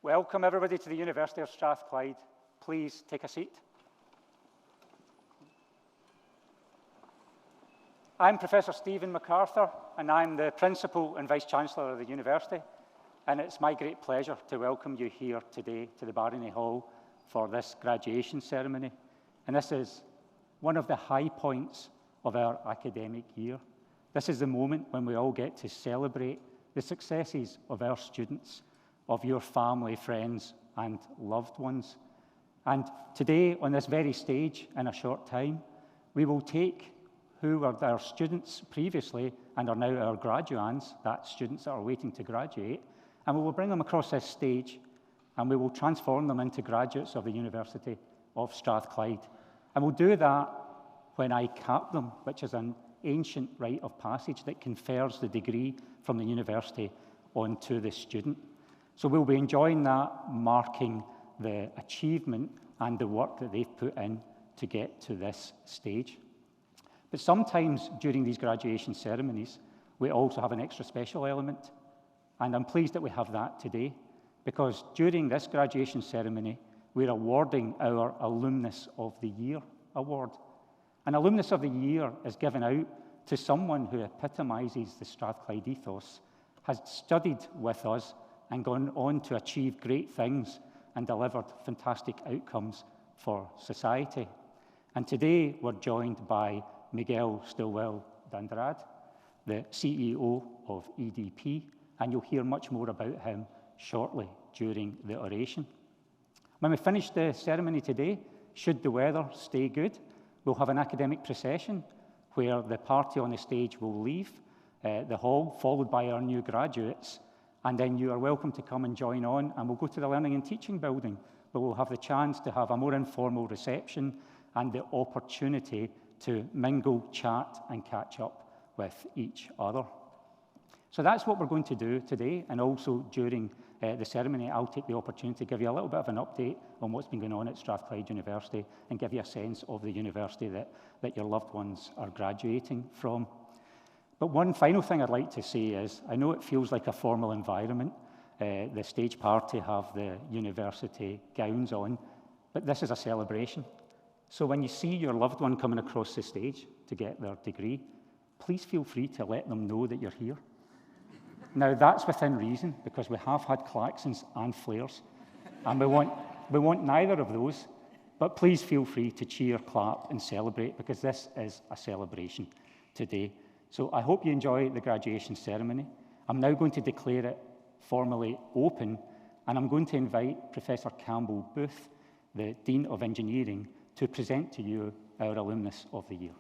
Welcome everybody to the University of Strathclyde. Please take a seat. I'm Professor Stephen MacArthur, and I'm the Principal and Vice-Chancellor of the University, and it's my great pleasure to welcome you here today to the Barony Hall for this graduation ceremony. And this is one of the high points of our academic year. This is the moment when we all get to celebrate the successes of our students, of your family, friends, and loved ones. And today, on this very stage, in a short time, we will take who were our students previously and are now our graduands, that's students that are waiting to graduate, and we will bring them across this stage and we will transform them into graduates of the University of Strathclyde. And we'll do that when I cap them, which is an ancient rite of passage that confers the degree from the university onto the student. So we'll be enjoying that, marking the achievement and the work that they've put in to get to this stage. But sometimes during these graduation ceremonies, we also have an extra special element. And I'm pleased that we have that today, because during this graduation ceremony, we're awarding our Alumnus of the Year award. An Alumnus of the Year is given out to someone who epitomizes the Strathclyde ethos, has studied with us and gone on to achieve great things and delivered fantastic outcomes for society. And today we're joined by Miguel Stilwell Dandrade, the CEO of EDP, and you'll hear much more about him shortly during the oration. When we finish the ceremony today, should the weather stay good, we'll have an academic procession where the party on the stage will leave the hall, followed by our new graduates, and then you are welcome to come and join on, and we'll go to the Learning and Teaching building, where we'll have the chance to have a more informal reception and the opportunity to mingle, chat, and catch up with each other. So that's what we're going to do today, and also during the ceremony, I'll take the opportunity to give you a little bit of an update on what's been going on at Strathclyde University and give you a sense of the university that your loved ones are graduating from. But one final thing I'd like to say is, I know it feels like a formal environment. The stage party have the university gowns on, but this is a celebration. So when you see your loved one coming across the stage to get their degree, please feel free to let them know that you're here. Now, that's within reason, because we have had klaxons and flares, and we want neither of those, but please feel free to cheer, clap, and celebrate, because this is a celebration today. So I hope you enjoy the graduation ceremony. I'm now going to declare it formally open, and I'm going to invite Professor Campbell Booth, the Dean of Engineering, to present to you our Alumnus of the Year.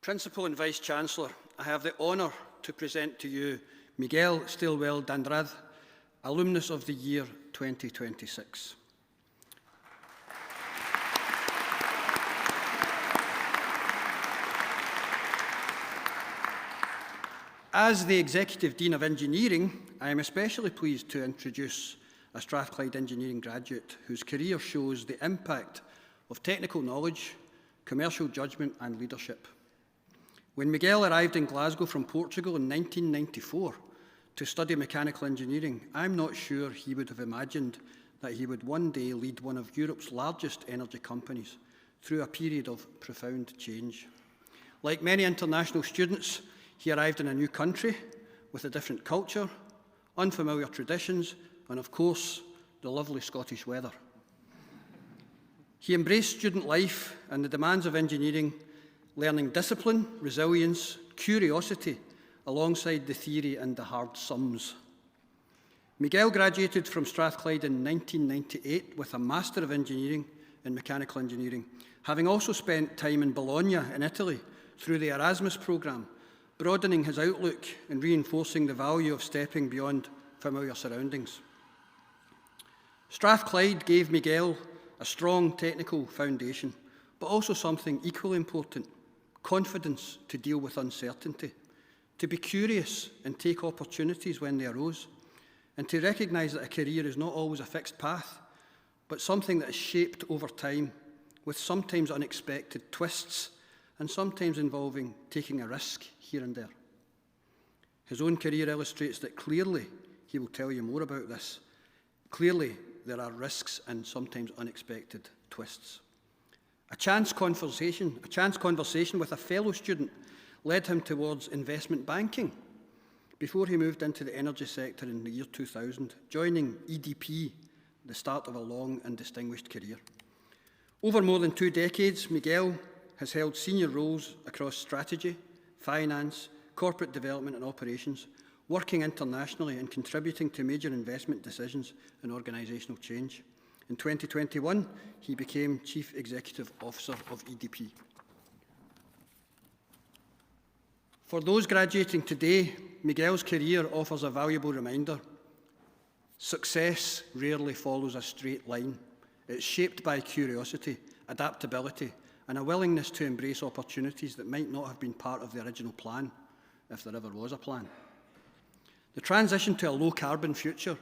Principal and Vice-Chancellor, I have the honour to present to you Miguel Stilwell Dandrade, Alumnus of the Year 2026. As the Executive Dean of Engineering, I am especially pleased to introduce a Strathclyde Engineering graduate whose career shows the impact of technical knowledge, commercial judgment and leadership. When Miguel arrived in Glasgow from Portugal in 1994 to study mechanical engineering, I'm not sure he would have imagined that he would one day lead one of Europe's largest energy companies through a period of profound change. Like many international students, he arrived in a new country with a different culture, unfamiliar traditions, and of course, the lovely Scottish weather. He embraced student life and the demands of engineering, learning discipline, resilience, curiosity, alongside the theory and the hard sums. Miguel graduated from Strathclyde in 1998 with a Master of Engineering in Mechanical Engineering, having also spent time in Bologna in Italy through the Erasmus programme, broadening his outlook and reinforcing the value of stepping beyond familiar surroundings. Strathclyde gave Miguel a strong technical foundation, but also something equally important: confidence to deal with uncertainty, to be curious and take opportunities when they arose, and to recognise that a career is not always a fixed path, but something that is shaped over time with sometimes unexpected twists and sometimes involving taking a risk here and there. His own career illustrates that clearly, he will tell you more about this, clearly there are risks and sometimes unexpected twists. A chance conversation with a fellow student led him towards investment banking before he moved into the energy sector in the year 2000, joining EDP, the start of a long and distinguished career. Over more than 2 decades, Miguel has held senior roles across strategy, finance, corporate development and operations, working internationally and contributing to major investment decisions and organisational change. In 2021, he became Chief Executive Officer of EDP. For those graduating today, Miguel's career offers a valuable reminder. Success rarely follows a straight line. It's shaped by curiosity, adaptability, and a willingness to embrace opportunities that might not have been part of the original plan, if there ever was a plan. The transition to a low-carbon future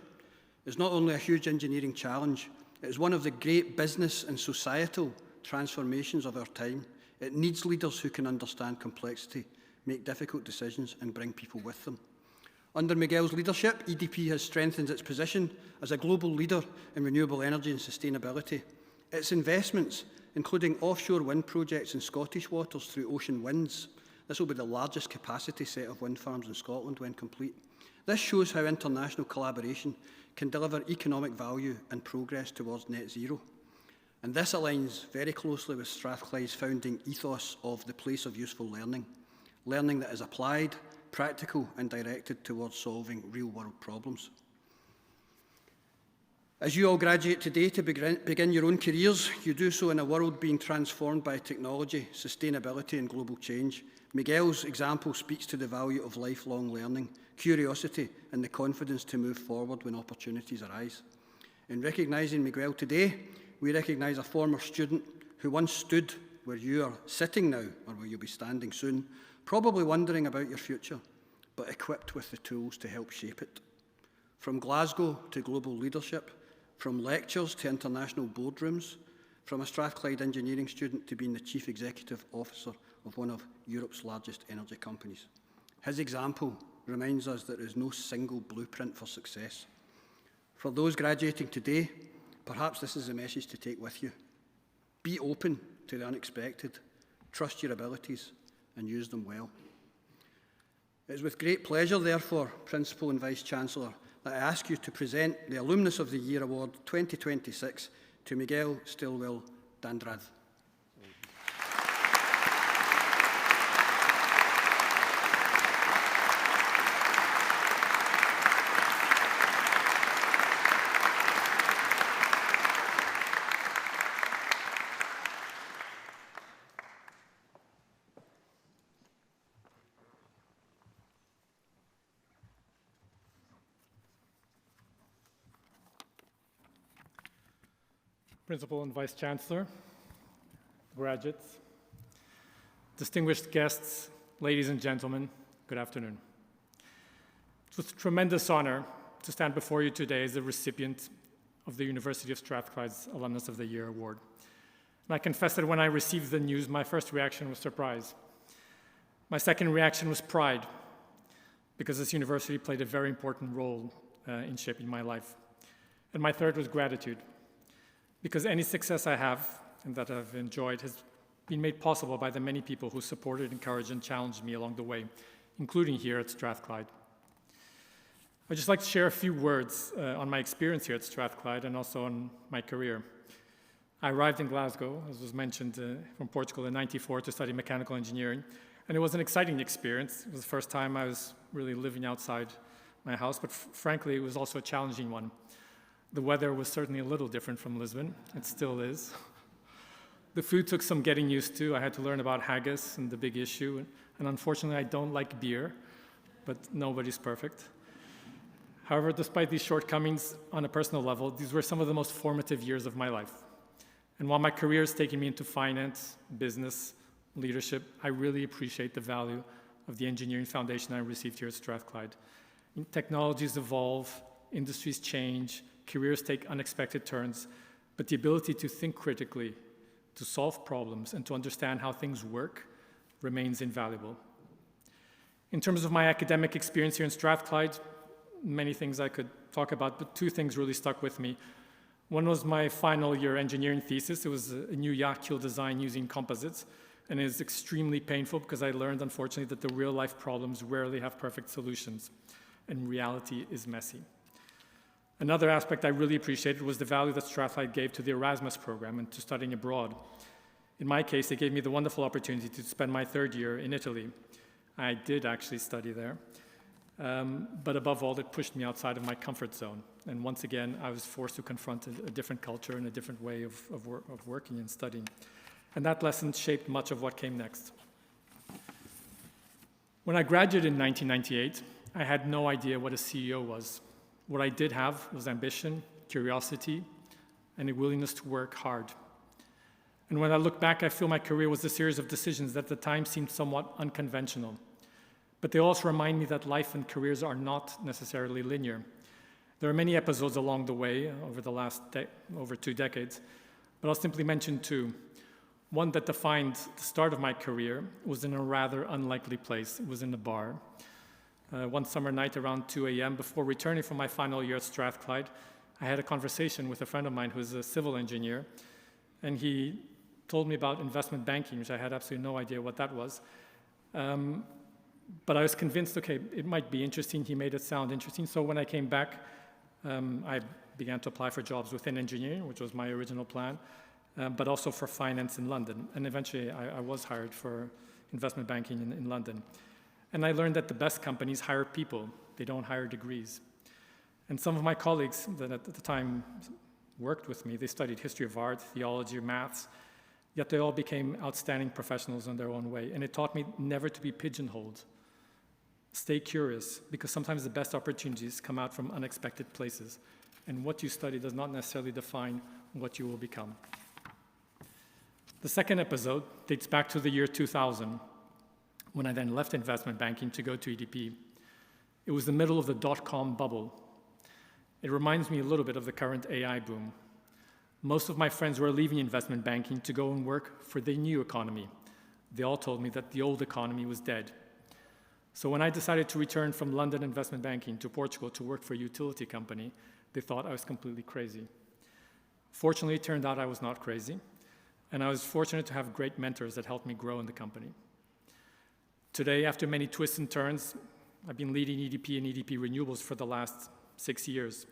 is not only a huge engineering challenge, it is one of the great business and societal transformations of our time. It needs leaders who can understand complexity, make difficult decisions, and bring people with them. Under Miguel's leadership, EDP has strengthened its position as a global leader in renewable energy and sustainability. Its investments, including offshore wind projects in Scottish waters through Ocean Winds, this will be the largest capacity set of wind farms in Scotland when complete. This shows how international collaboration can deliver economic value and progress towards net zero. And this aligns very closely with Strathclyde's founding ethos of the place of useful learning, learning that is applied, practical and directed towards solving real-world problems. As you all graduate today to begin your own careers, you do so in a world being transformed by technology, sustainability and global change. Miguel's example speaks to the value of lifelong learning, curiosity and the confidence to move forward when opportunities arise. In recognising Miguel today, we recognise a former student who once stood where you are sitting now, or where you'll be standing soon, probably wondering about your future, but equipped with the tools to help shape it. From Glasgow to global leadership, from lectures to international boardrooms, from a Strathclyde engineering student to being the Chief Executive Officer of one of Europe's largest energy companies. His example reminds us that there is no single blueprint for success. For those graduating today, perhaps this is a message to take with you. Be open to the unexpected, trust your abilities, and use them well. It is with great pleasure, therefore, Principal and Vice-Chancellor, that I ask you to present the Alumnus of the Year Award 2026 to Miguel Stilwell Dandrath. Principal and Vice-Chancellor, graduates, distinguished guests, ladies and gentlemen, good afternoon. It's with tremendous honor to stand before you today as the recipient of the University of Strathclyde's Alumnus of the Year Award. And I confess that when I received the news, my first reaction was surprise. My second reaction was pride, because this university played a very important role in shaping my life. And my third was gratitude, because any success I have and that I've enjoyed has been made possible by the many people who supported, encouraged, and challenged me along the way, including here at Strathclyde. I'd just like to share a few words on my experience here at Strathclyde and also on my career. I arrived in Glasgow, as was mentioned, from Portugal in '94 to study mechanical engineering, and it was an exciting experience. It was the first time I was really living outside my house, but frankly, it was also a challenging one. The weather was certainly a little different from Lisbon. It still is. The food took some getting used to. I had to learn about haggis and the big issue. And unfortunately, I don't like beer, but nobody's perfect. However, despite these shortcomings on a personal level, these were some of the most formative years of my life. And while my career has taken me into finance, business, leadership, I really appreciate the value of the engineering foundation I received here at Strathclyde. Technologies evolve, industries change, careers take unexpected turns, but the ability to think critically, to solve problems, and to understand how things work remains invaluable. In terms of my academic experience here in Strathclyde, many things I could talk about, but two things really stuck with me. One was my final year engineering thesis. It was a new yacht keel design using composites, and it was extremely painful because I learned, unfortunately, that the real-life problems rarely have perfect solutions, and reality is messy. Another aspect I really appreciated was the value that Strathclyde gave to the Erasmus program and to studying abroad. In my case, it gave me the wonderful opportunity to spend my third year in Italy. I did actually study there, but above all, it pushed me outside of my comfort zone. And once again, I was forced to confront a different culture and a different way of working and studying. And that lesson shaped much of what came next. When I graduated in 1998, I had no idea what a CEO was. What I did have was ambition, curiosity, and a willingness to work hard. And when I look back, I feel my career was a series of decisions that at the time seemed somewhat unconventional. But they also remind me that life and careers are not necessarily linear. There are many episodes along the way over the last over 2 decades, but I'll simply mention two. One that defined the start of my career was in a rather unlikely place. It was in a bar. One summer night around 2 a.m., before returning from my final year at Strathclyde, I had a conversation with a friend of mine who is a civil engineer, and he told me about investment banking, which I had absolutely no idea what that was. But I was convinced, okay, it might be interesting. He made it sound interesting. So when I came back, I began to apply for jobs within engineering, which was my original plan, but also for finance in London. And eventually, I was hired for investment banking in London. And I learned that the best companies hire people. They don't hire degrees. And some of my colleagues that at the time worked with me, they studied history of art, theology, maths, yet they all became outstanding professionals in their own way. And it taught me never to be pigeonholed. Stay curious, because sometimes the best opportunities come out from unexpected places. And what you study does not necessarily define what you will become. The second episode dates back to the year 2000, when I then left investment banking to go to EDP. It was the middle of the dot-com bubble. It reminds me a little bit of the current AI boom. Most of my friends were leaving investment banking to go and work for the new economy. They all told me that the old economy was dead. So when I decided to return from London investment banking to Portugal to work for a utility company, they thought I was completely crazy. Fortunately, it turned out I was not crazy, and I was fortunate to have great mentors that helped me grow in the company. Today, after many twists and turns, I've been leading EDP and EDP Renewables for the last 6 years.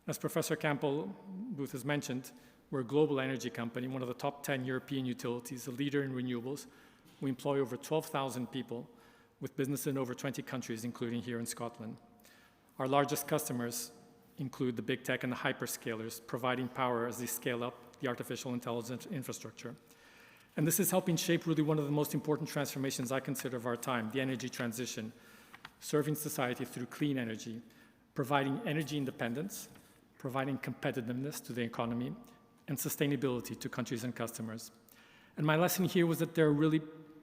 As Professor Campbell-Booth has mentioned, we're a global energy company, one of the top 10 European utilities, a leader in renewables. We employ over 12,000 people with business in over 20 countries, including here in Scotland. Our largest customers include the big tech and the hyperscalers, providing power as they scale up the artificial intelligence infrastructure. And this is helping shape really one of the most important transformations I consider of our time, the energy transition, serving society through clean energy, providing energy independence, providing competitiveness to the economy, and sustainability to countries and customers. And my lesson here was that there are really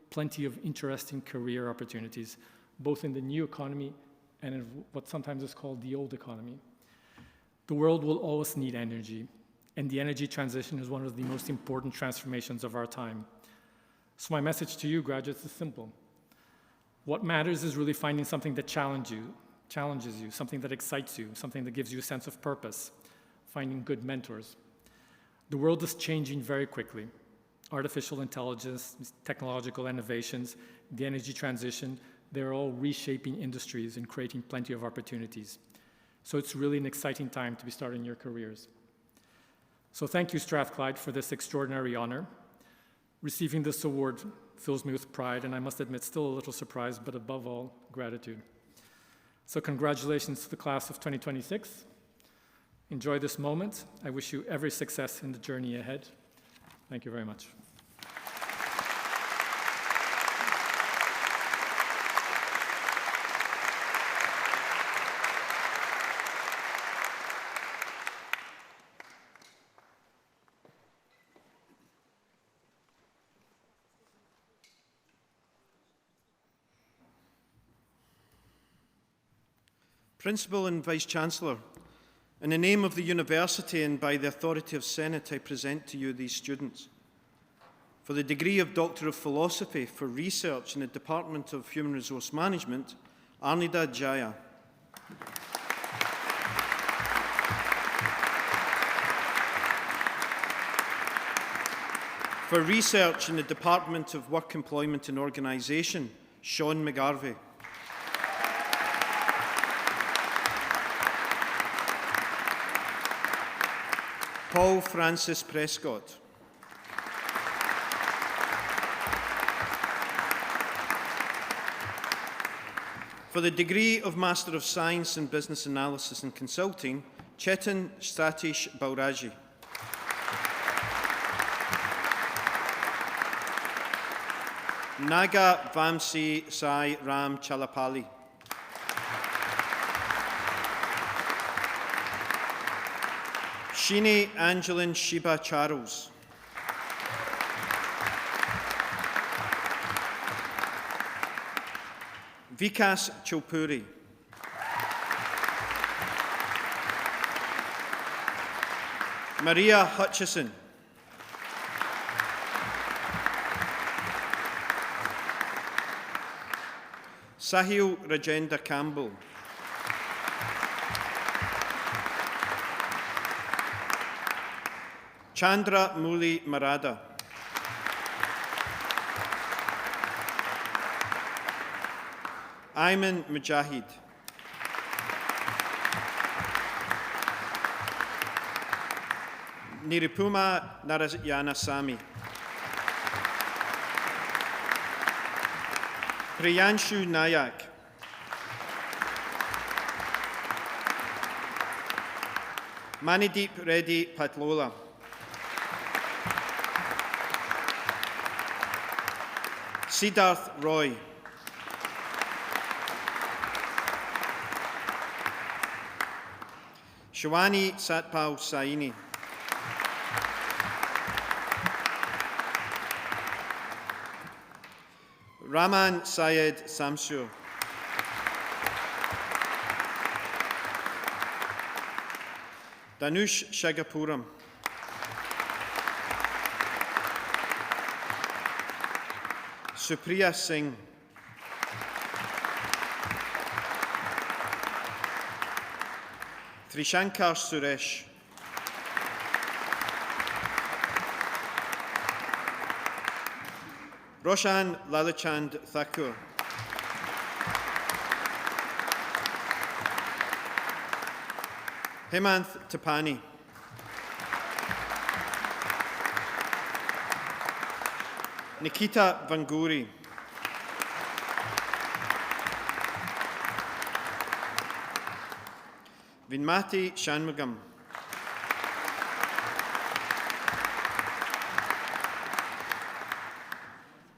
plenty of interesting career opportunities, both in the new economy and in what sometimes is called the old economy. The world will always need energy, and the energy transition is one of the most important transformations of our time. So my message to you, graduates, is simple. What matters is really finding something that challenges you, something that excites you, something that gives you a sense of purpose, finding good mentors. The world is changing very quickly. Artificial intelligence, technological innovations, the energy transition, they're all reshaping industries and creating plenty of opportunities. So it's really an exciting time to be starting your careers. So thank you, Strathclyde, for this extraordinary honor. Receiving this award fills me with pride, and I must admit, still a little surprised, but above all, gratitude. So congratulations to the class of 2026. Enjoy this moment. I wish you every success in the journey ahead. Thank you very much. Principal and Vice-Chancellor, In the name of the university and by the authority of Senate, I present to you these students. For the degree of Doctor of Philosophy for Research in the Department of Human Resource Management, Arnida Jaya. For Research in the Department of Work, Employment and Organisation, Sean McGarvey. Paul Francis Prescott. For the degree of Master of Science in Business Analysis and Consulting, Chetan Satish Bauraji. Naga Vamsi Sai Ram Chalapali. Shini Angelin Shiba Charles. Vikas Chopuri. Maria Hutchison. Sahil Rajendra Campbell. Chandra Muli Marada. Ayman Mujahid. Nirupuma Narayanasamy. Priyanshu Nayak. Manideep Reddy Patlola. Siddharth Roy. Shivani Satpal Saini. Raman Syed Samsur. Danush Shagapuram. Supriya Singh. Trishankar Suresh. Roshan Lalachand Thakur. Hemanth Tapani. Nikita Vanguri. Vinmati Shanmugam.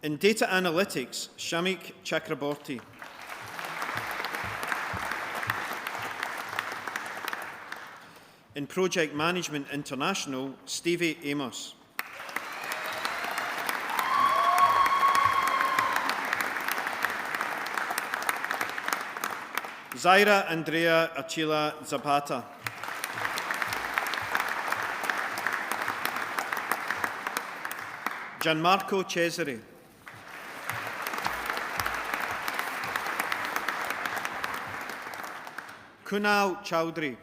In data analytics, Shamik Chakraborty. In project management international, Stevie Amos. Zaira Andrea Achila Zapata. Gianmarco Cesare. Kunal Chowdhury.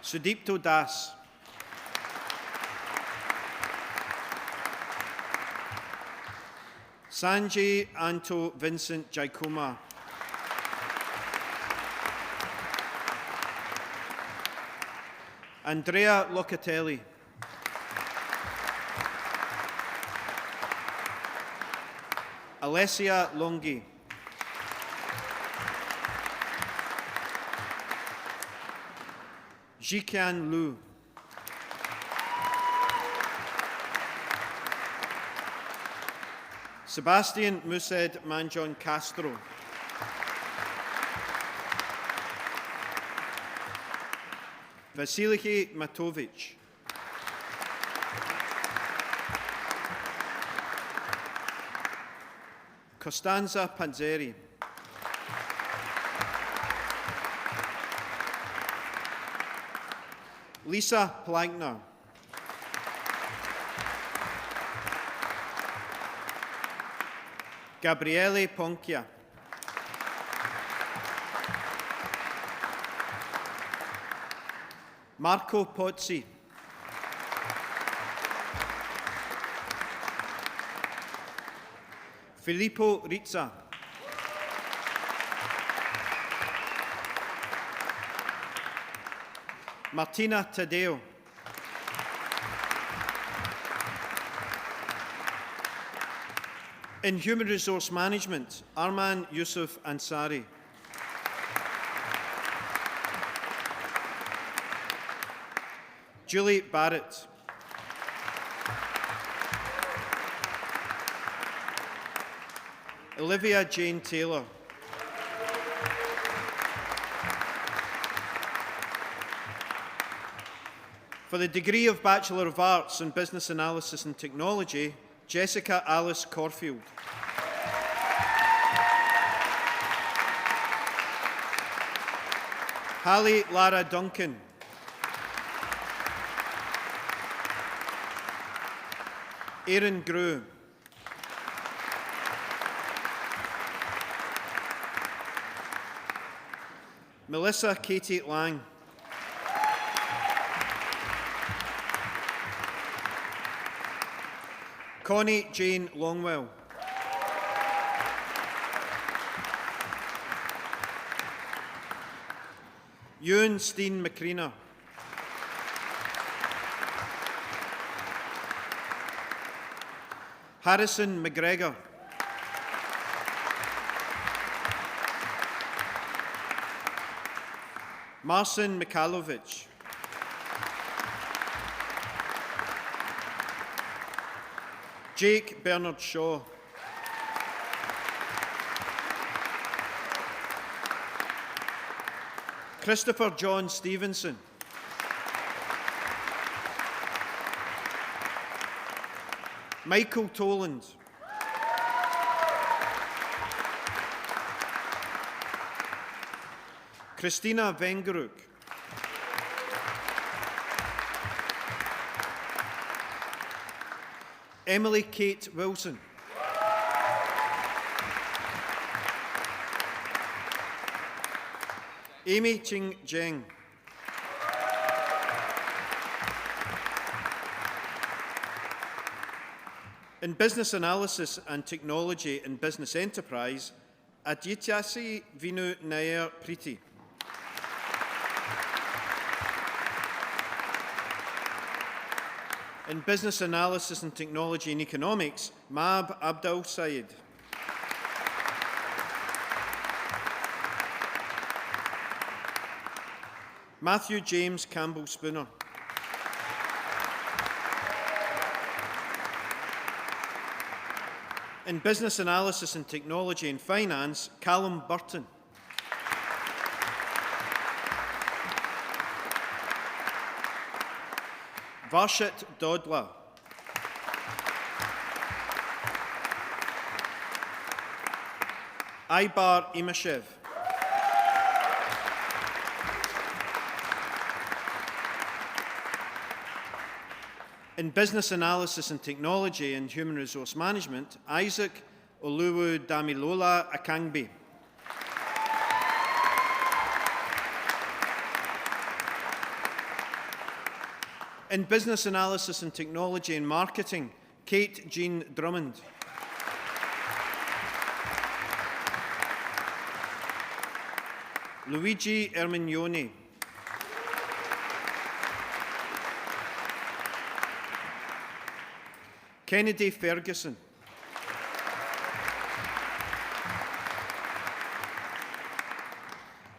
Sudipto Das. Sanjay Anto Vincent Jaikuma. Andrea Locatelli. Alessia Longhi. Jiqian Lu. Sebastian Mused Manjon Castro. Vasiliki Matovic. Costanza Panzeri. Lisa Plankner. Gabriele Ponchia. Marco Pozzi. Filippo Rizza. Martina Taddeo. In Human Resource Management, Arman Yusuf Ansari. Julie Barrett. Olivia Jane Taylor. For the degree of Bachelor of Arts in Business Analysis and Technology, Jessica Alice Corfield. Hallie Lara Duncan. Aaron Grew. Melissa Katie Lang. Connie Jane Longwell. Ewan Steen McCreena. Harrison McGregor. Marcin Mikhailovich. Jake Bernard Shaw. Christopher John Stevenson. Michael Toland. Christina Vengeruk. Emily Kate Wilson. Amy Ching Zheng. In Business Analysis and Technology and Business Enterprise, Adytyasi Vinu Nair Preeti. In Business Analysis and Technology and Economics, Mab Abdul Said. Matthew James Campbell Spooner. In Business Analysis and Technology and Finance, Callum Burton. Varshit Dodla. Ibar Imashev. In Business Analysis and Technology and Human Resource Management, Isaac Oluwu Damilola Akangbe. In Business Analysis and Technology and Marketing, Kate Jean Drummond. Luigi Ermignoni. Kennedy Ferguson.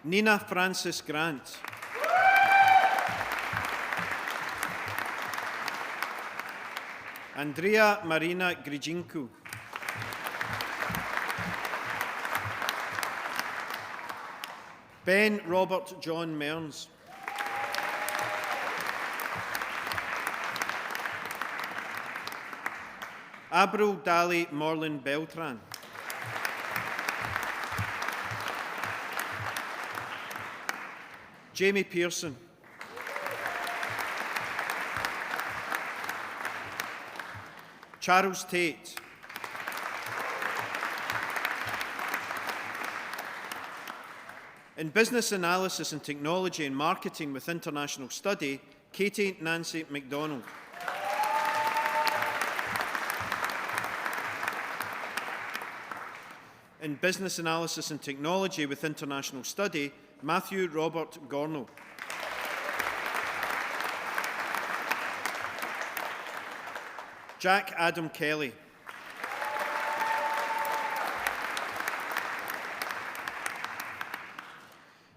Nina Francis Grant. Andrea Marina Grijinku. Ben Robert John Mearns. Abril Dali Morlin Beltran. Jamie Pearson. Charles Tate. In Business Analysis and Technology and Marketing with International Study, Katie Nancy MacDonald. In Business Analysis and Technology with International Study, Matthew Robert Gorno. Jack Adam Kelly.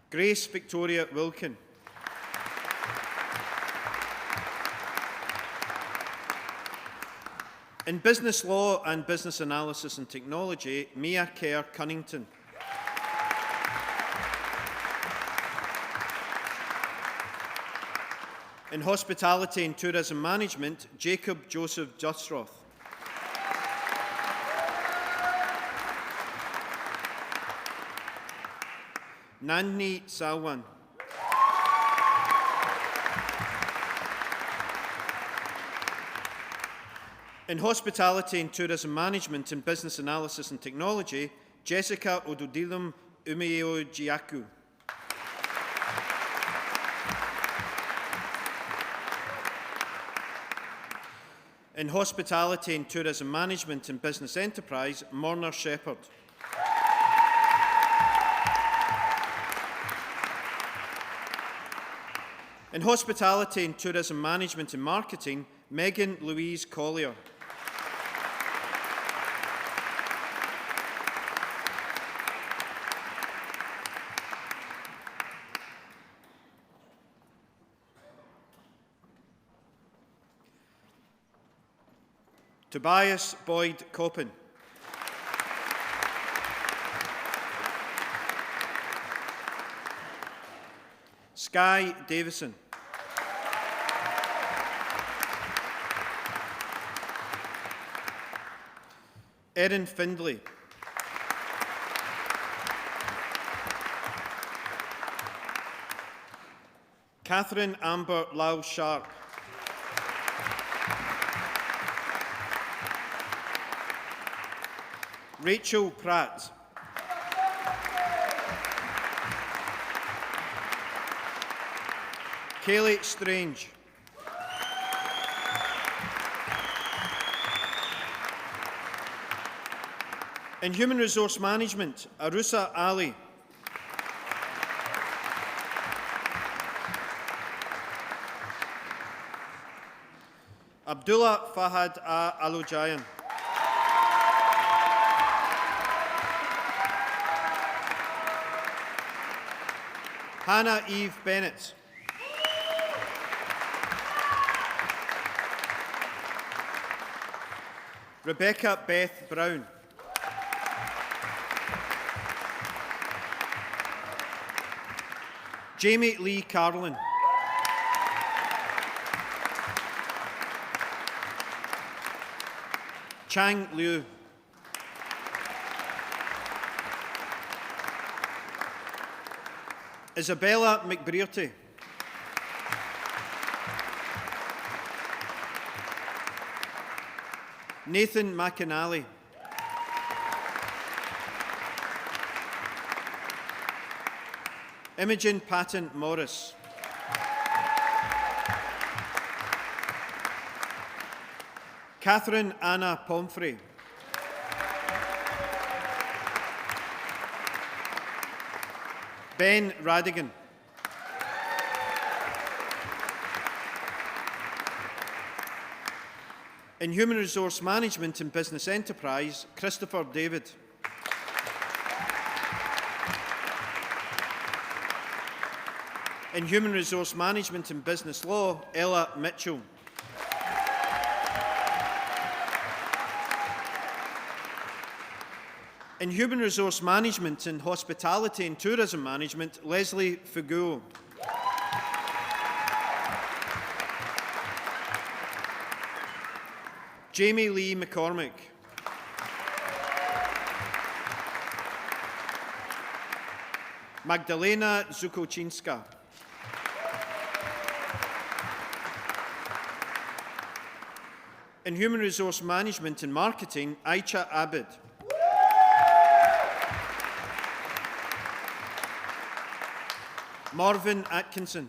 Grace Victoria Wilkin. In Business Law and Business Analysis and Technology, Mia Kerr Cunnington. In Hospitality and Tourism Management, Jacob Joseph Justroth. Nandini Salwan. In Hospitality and Tourism Management and Business Analysis and Technology, Jessica Ododilam Umeojiaku. In Hospitality and Tourism Management and Business Enterprise, Morna Shepherd. In Hospitality and Tourism Management and Marketing, Megan Louise Collier. Tobias Boyd Coppin. Skye Davison. Erin Findlay. Catherine Amber Lau Sharp. Rachel Pratt. Kaylee Strange. In Human Resource Management, Arusa Ali. Abdullah Fahad Alujayan. Hannah Eve Bennett. Rebecca Beth Brown. Jamie Lee Carlin. Chang Liu. Isabella McBrearty. Nathan McAnally. Imogen Patton Morris. Catherine Anna Pomfrey. Ben Radigan. In Human Resource Management and Business Enterprise, Christopher David. In Human Resource Management and Business Law, Ella Mitchell. In Human Resource Management and Hospitality and Tourism Management, Leslie Figuo. Jamie Lee McCormick. Magdalena Zukocinska. In Human Resource Management and Marketing, Aicha Abid. Marvin Atkinson.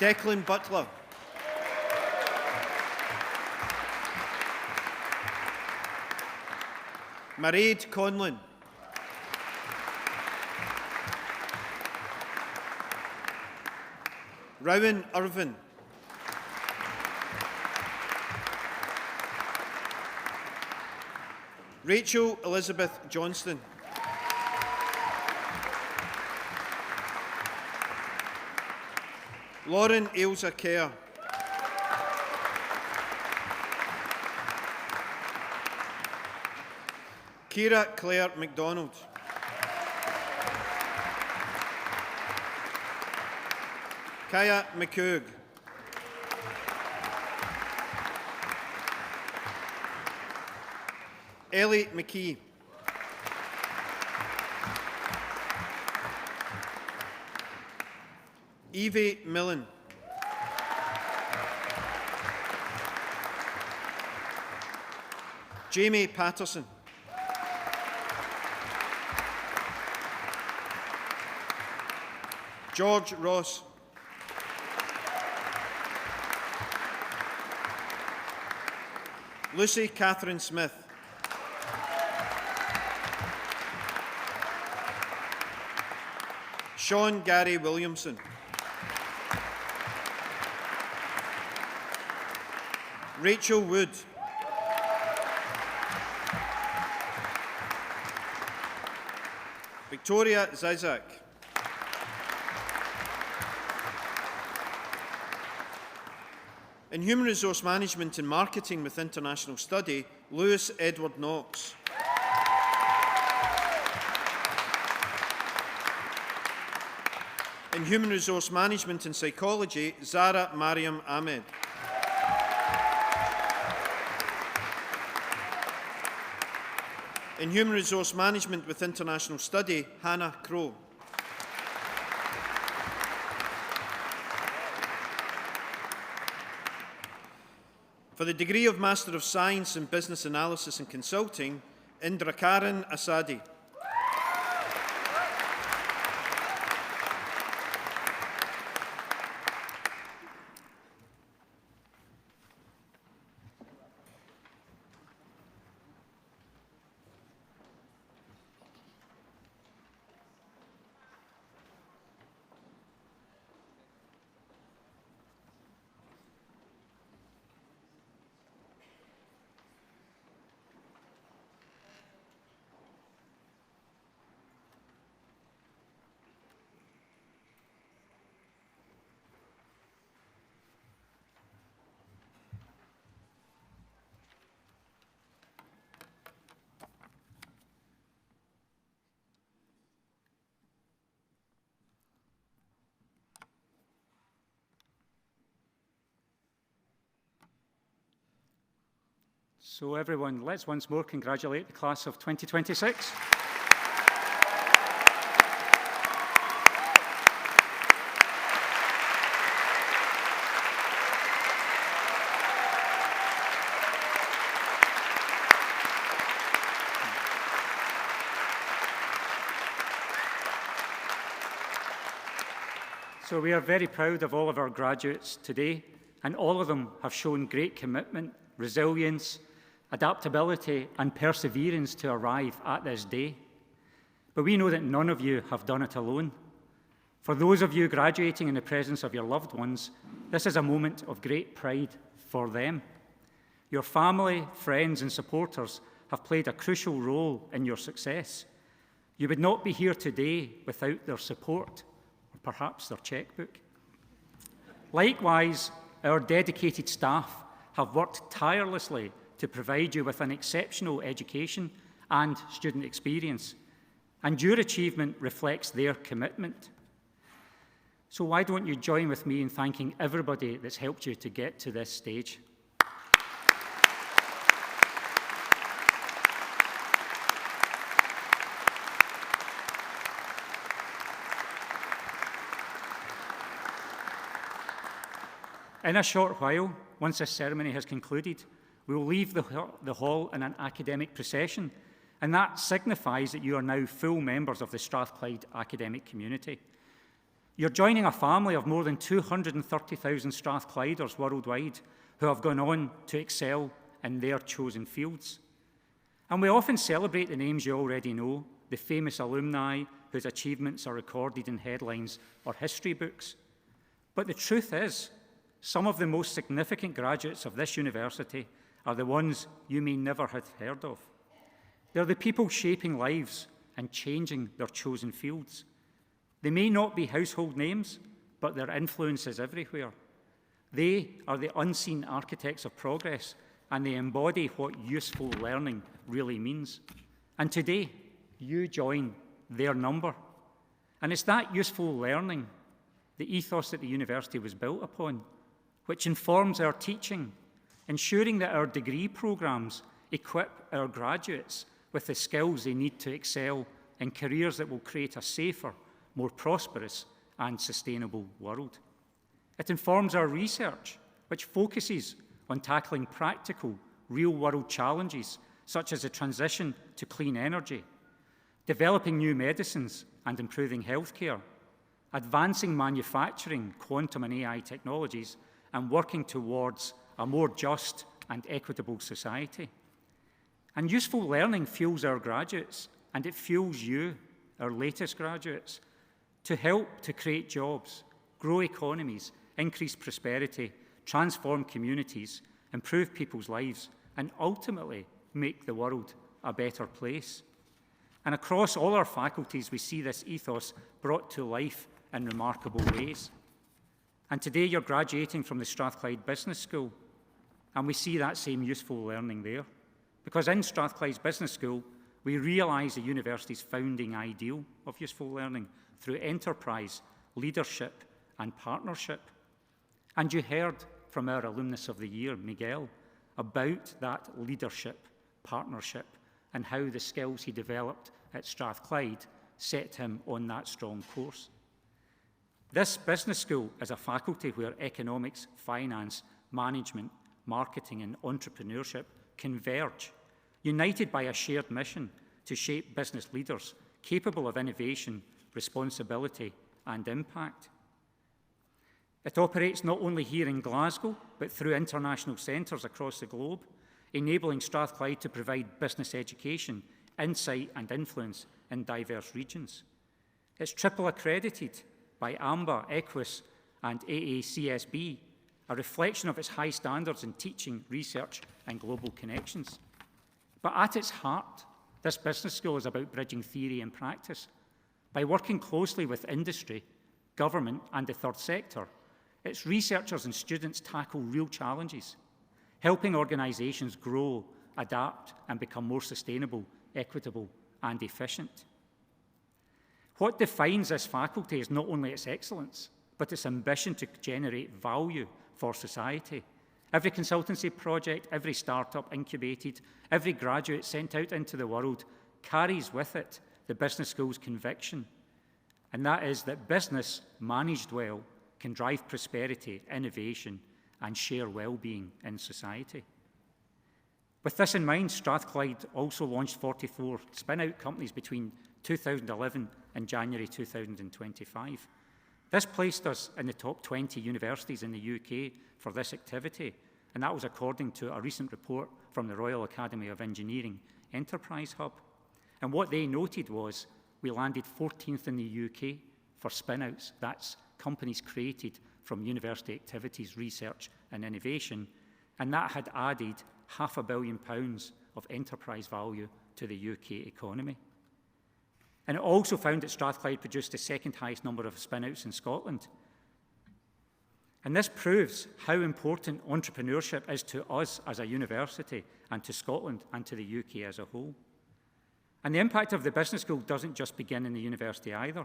Declan Butler. Mairead Conlon. Rowan Irvin. Rachel Elizabeth Johnston. Lauren Ailsa Kerr. Ciara Claire MacDonald. Kaya McCoog. Ellie McKee. Evie Millen. Jamie Patterson. George Ross. Lucy Catherine Smith. Sean Gary Williamson. Rachel Wood. Victoria Zizak. In Human Resource Management and Marketing with International Study, Lewis Edward Knox. In Human Resource Management and Psychology, Zara Mariam Ahmed. In Human Resource Management with International Study, Hannah Crowe. For the degree of Master of Science in Business Analysis and Consulting, Indrakaran Asadi. So everyone, let's once more congratulate the class of 2026. So we are very proud of all of our graduates today, and all of them have shown great commitment, resilience, adaptability and perseverance to arrive at this day. But we know that none of you have done it alone. For those of you graduating in the presence of your loved ones, this is a moment of great pride for them. Your family, friends and supporters have played a crucial role in your success. You would not be here today without their support, or perhaps their chequebook. Likewise, our dedicated staff have worked tirelessly to provide you with an exceptional education and student experience, and your achievement reflects their commitment. So why don't you join with me in thanking everybody that's helped you to get to this stage? In a short while, once this ceremony has concluded, we will leave the hall in an academic procession, and that signifies that you are now full members of the Strathclyde academic community. You're joining a family of more than 230,000 Strathclyders worldwide who have gone on to excel in their chosen fields. And we often celebrate the names you already know, the famous alumni whose achievements are recorded in headlines or history books. But the truth is, some of the most significant graduates of this university are the ones you may never have heard of. They're the people shaping lives and changing their chosen fields. They may not be household names, but their influence is everywhere. They are the unseen architects of progress, and they embody what useful learning really means. And today, you join their number. And it's that useful learning, the ethos that the university was built upon, which informs our teaching, ensuring that our degree programmes equip our graduates with the skills they need to excel in careers that will create a safer, more prosperous and sustainable world. It informs our research, which focuses on tackling practical, real-world challenges, such as the transition to clean energy, developing new medicines and improving healthcare, advancing manufacturing, quantum and AI technologies, and working towards a more just and equitable society. And useful learning fuels our graduates, and it fuels you, our latest graduates, to help to create jobs, grow economies, increase prosperity, transform communities, improve people's lives, and ultimately make the world a better place. And across all our faculties, we see this ethos brought to life in remarkable ways. And today you're graduating from the Strathclyde Business School, and we see that same useful learning there. Because in Strathclyde's Business School, we realise the university's founding ideal of useful learning through enterprise, leadership, and partnership. And you heard from our Alumnus of the Year, Miguel, about that leadership, partnership, and how the skills he developed at Strathclyde set him on that strong course. This business school is a faculty where economics, finance, management, marketing, and entrepreneurship converge, united by a shared mission to shape business leaders capable of innovation, responsibility, and impact. It operates not only here in Glasgow, but through international centres across the globe, enabling Strathclyde to provide business education, insight, and influence in diverse regions. It's triple accredited by AMBA, EQUIS, and AACSB, a reflection of its high standards in teaching, research, and global connections. But at its heart, this business school is about bridging theory and practice. By working closely with industry, government, and the third sector, its researchers and students tackle real challenges, helping organisations grow, adapt, and become more sustainable, equitable, and efficient. What defines this faculty is not only its excellence, but its ambition to generate value for society. Every consultancy project, every startup incubated, every graduate sent out into the world carries with it the business school's conviction, and that is that business managed well can drive prosperity, innovation, and share well-being in society. With this in mind, Strathclyde also launched 44 spin-out companies between 2011 and January 2025. This placed us in the top 20 universities in the UK for this activity, and that was according to a recent report from the Royal Academy of Engineering Enterprise Hub. And what they noted was we landed 14th in the UK for spin-outs. That's companies created from university activities, research and innovation, and that had added £500 million of enterprise value to the UK economy. And it also found that Strathclyde produced the second highest number of spin-outs in Scotland. And this proves how important entrepreneurship is to us as a university and to Scotland and to the UK as a whole. And the impact of the business school doesn't just begin in the university either.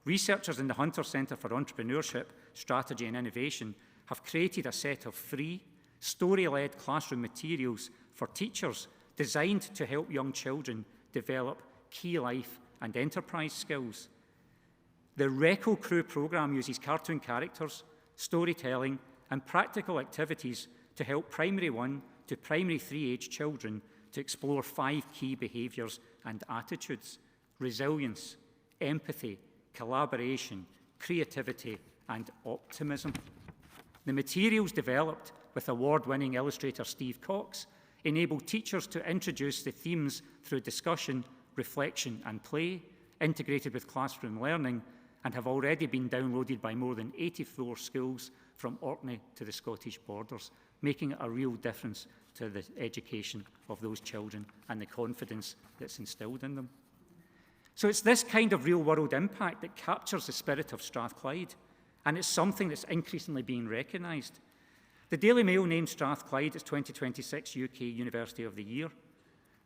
Researchers in the Hunter Centre for Entrepreneurship, Strategy and Innovation have created a set of free, story-led classroom materials for teachers designed to help young children develop key life and enterprise skills. The Reco Crew programme uses cartoon characters, storytelling, and practical activities to help Primary 1 to Primary 3 age children to explore 5 key behaviours and attitudes: resilience, empathy, collaboration, creativity, and optimism. The materials developed with award-winning illustrator Steve Cox enable teachers to introduce the themes through discussion, reflection, and play, integrated with classroom learning, and have already been downloaded by more than 84 schools from Orkney to the Scottish borders, making a real difference to the education of those children and the confidence that's instilled in them. So it's this kind of real-world impact that captures the spirit of Strathclyde, and it's something that's increasingly being recognised. The Daily Mail named Strathclyde its 2026 UK University of the Year,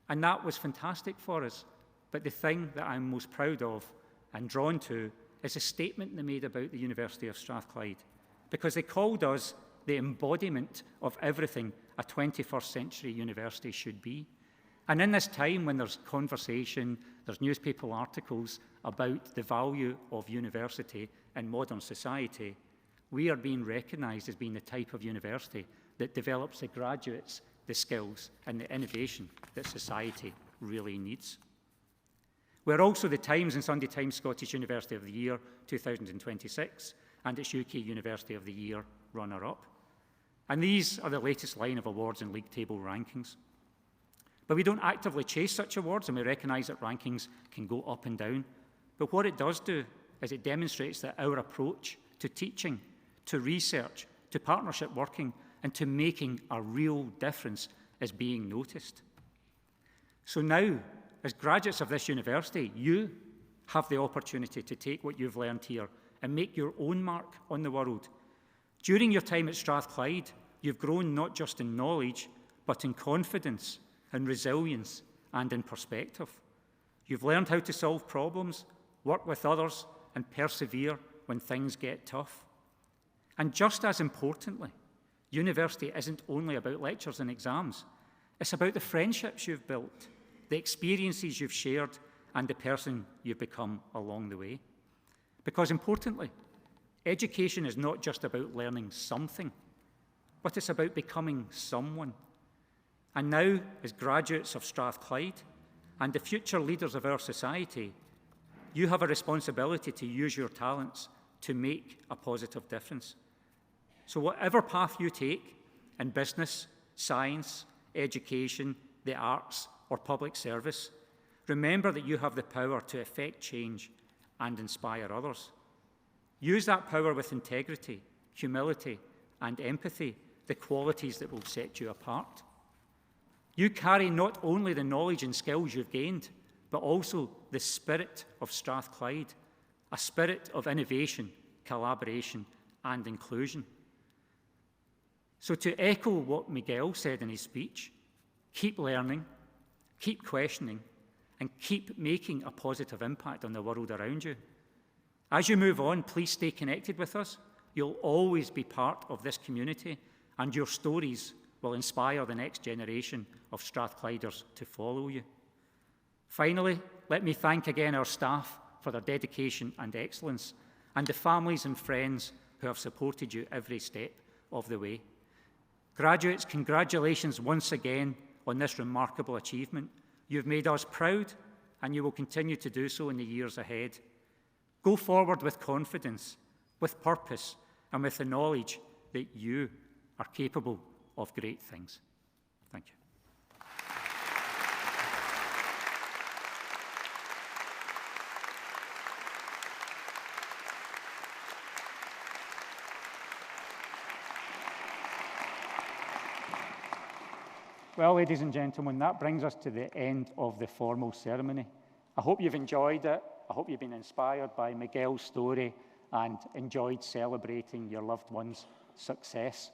and that was fantastic for us. But the thing that I'm most proud of and drawn to is a statement they made about the University of Strathclyde, because they called us the embodiment of everything a 21st century university should be. And in this time when there's conversation, there's newspaper articles about the value of university in modern society, we are being recognised as being the type of university that develops the graduates, the skills, and the innovation that society really needs. We're also the Times and Sunday Times Scottish University of the Year 2026 and its UK University of the Year runner-up. And these are the latest line of awards and league table rankings. But we don't actively chase such awards, and we recognise that rankings can go up and down. But what it does do is it demonstrates that our approach to teaching, to research, to partnership working, and to making a real difference is being noticed. So now, as graduates of this university, you have the opportunity to take what you've learned here and make your own mark on the world. During your time at Strathclyde, you've grown not just in knowledge, but in confidence, in resilience, and in perspective. You've learned how to solve problems, work with others, and persevere when things get tough. And just as importantly, university isn't only about lectures and exams. It's about the friendships you've built, the experiences you've shared, and the person you've become along the way. Because importantly, education is not just about learning something, but it's about becoming someone. And now, as graduates of Strathclyde and the future leaders of our society, you have a responsibility to use your talents to make a positive difference. So whatever path you take in business, science, education, the arts, or public service, remember that you have the power to effect change and inspire others. Use that power with integrity, humility, and empathy, the qualities that will set you apart. You carry not only the knowledge and skills you've gained, but also the spirit of Strathclyde, a spirit of innovation, collaboration, and inclusion. So to echo what Miguel said in his speech, keep learning, keep questioning, and keep making a positive impact on the world around you. As you move on, please stay connected with us. You'll always be part of this community, and your stories will inspire the next generation of Strathclyders to follow you. Finally, let me thank again our staff for their dedication and excellence, and the families and friends who have supported you every step of the way. Graduates, congratulations once again on this remarkable achievement. You've made us proud, and you will continue to do so in the years ahead. Go forward with confidence, with purpose, and with the knowledge that you are capable of great things. Thank you. Well, ladies and gentlemen, that brings us to the end of the formal ceremony. I hope you've enjoyed it. I hope you've been inspired by Miguel's story and enjoyed celebrating your loved one's success.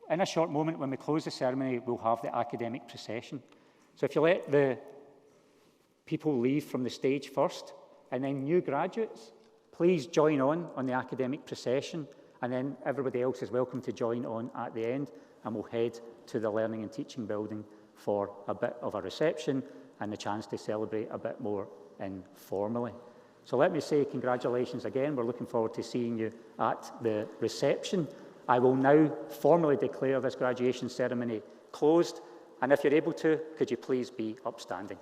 In a short moment, when we close the ceremony, we'll have the academic procession. So if you let the people leave from the stage first, and then new graduates, please join on the academic procession, and then everybody else is welcome to join on at the end, and we'll head to the Learning and Teaching building for a bit of a reception and the chance to celebrate a bit more informally. So let me say congratulations again. We're looking forward to seeing you at the reception. I will now formally declare this graduation ceremony closed, and if you're able to, could you please be upstanding?